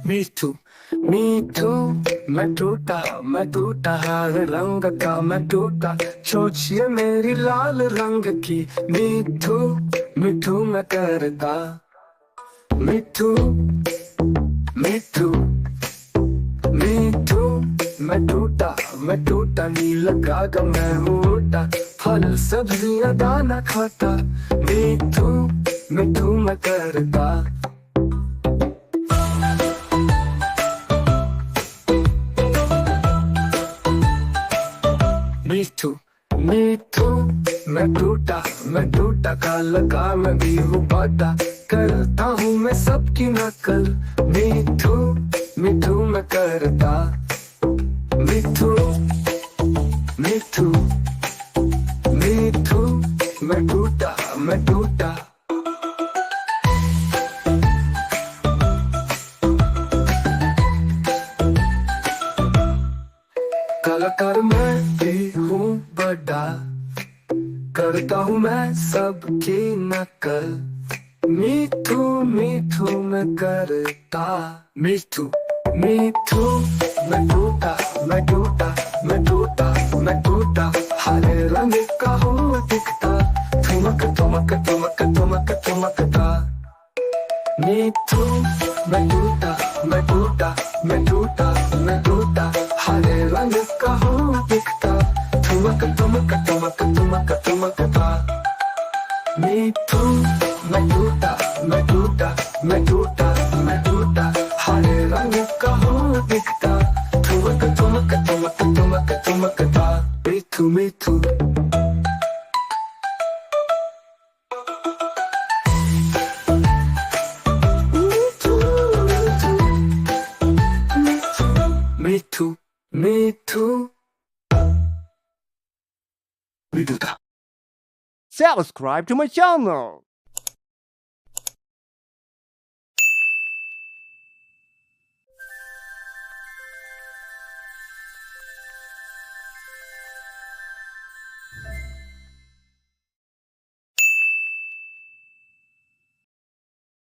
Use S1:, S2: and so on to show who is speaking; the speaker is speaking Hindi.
S1: मीठू मीठू मैं टूटा हर रंग का मैं टूटा सोचिए मेरी लाल रंग की मीठू मीठू मैं करता मीठू मीठू मीठू मैं टूटा नीला कागा मैं मोटा फल सब्जियां दाना खाता मीठू मीठू मैं करता मीठू मीठू मैं टूटा काला का मैं भी हूँ बाटा करता हूँ मैं सबकी नकल मीठू मीठू मैं करता मीठू मीठू मीठू मैं टूटा कलाकार मैं भी हूँ बड़ा करता हूँ मैं सबकी नकल मीठू मीठू मैं करता मीठू मीठू मैं टूटा हरे रंग का हूँ दिखता ठुमक ठुमक ठुमक ठुमक ठुमकता मीठू मैं टूटा हरे रंग का हूँ दिखता ठुमक ठुमक ठुमक ठुमक ठुमकता मीठू मैं टूटा हरे रंग का हूँ दिखता ठुमक ठुमक ठुमक ठुमक ठुमकता मीठू मीठू मीठू मीठू
S2: Subscribe to my channel.